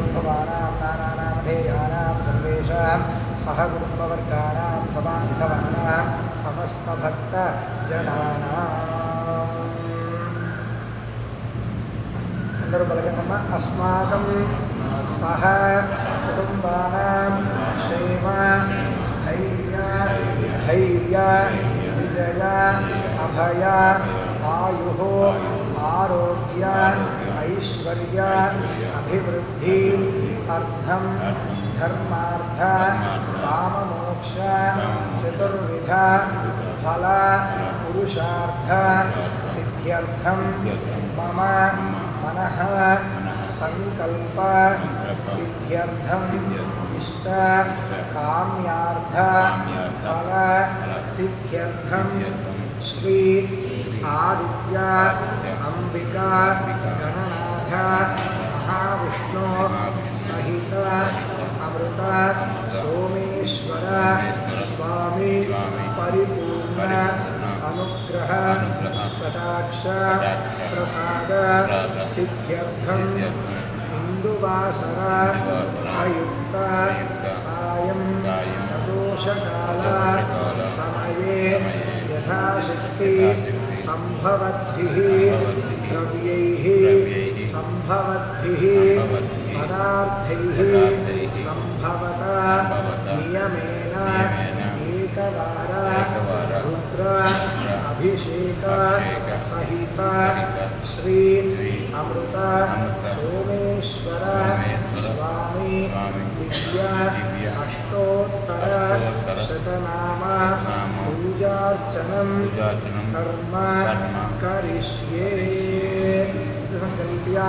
सहोद्भवानां नानानामधेयानां सर्वेषां सहकुटुम्बवर्गाणां सबान्धवानां समस्तभक्तजनानाम् अंदरू बलगंगम्मा अस्माकं सह कुटुंबानां क्षेम स्थैर्य धैर्य विजय अभय आयुः आरोग्य ऐश्वर्य अभिवृद्धि अर्थम धर्मार्थ काममोक्ष चतुर्विध फल पुरुषार्थ सिद्ध्यर्थम मम मनः संकल्प सिद्ध्यर्थम इष्ट काम्यार्थ फल सिद्ध्यर्थम श्री आदित्य अंबिका गणनाथ महाविष्णु सहित अमृत सोमेश्वर स्वामी परिपूर्ण अनुग्रह कटाक्ष प्रसाद सिद्ध्यर्थम इंदुवासर अयुक्त सायं प्रदोषकाल समये यथाशक्ति संभवद्भिः द्रव्यैः संभवद्भिः पदार्थैः संभवत नियमेन एकवार रुद्र अभिषेक सहित श्री अमृत सोमेश्वर स्वामी दिव्य अष्टोत्तर शतनाम पूजार्चनं कर्म करिष्ये संकल्प्य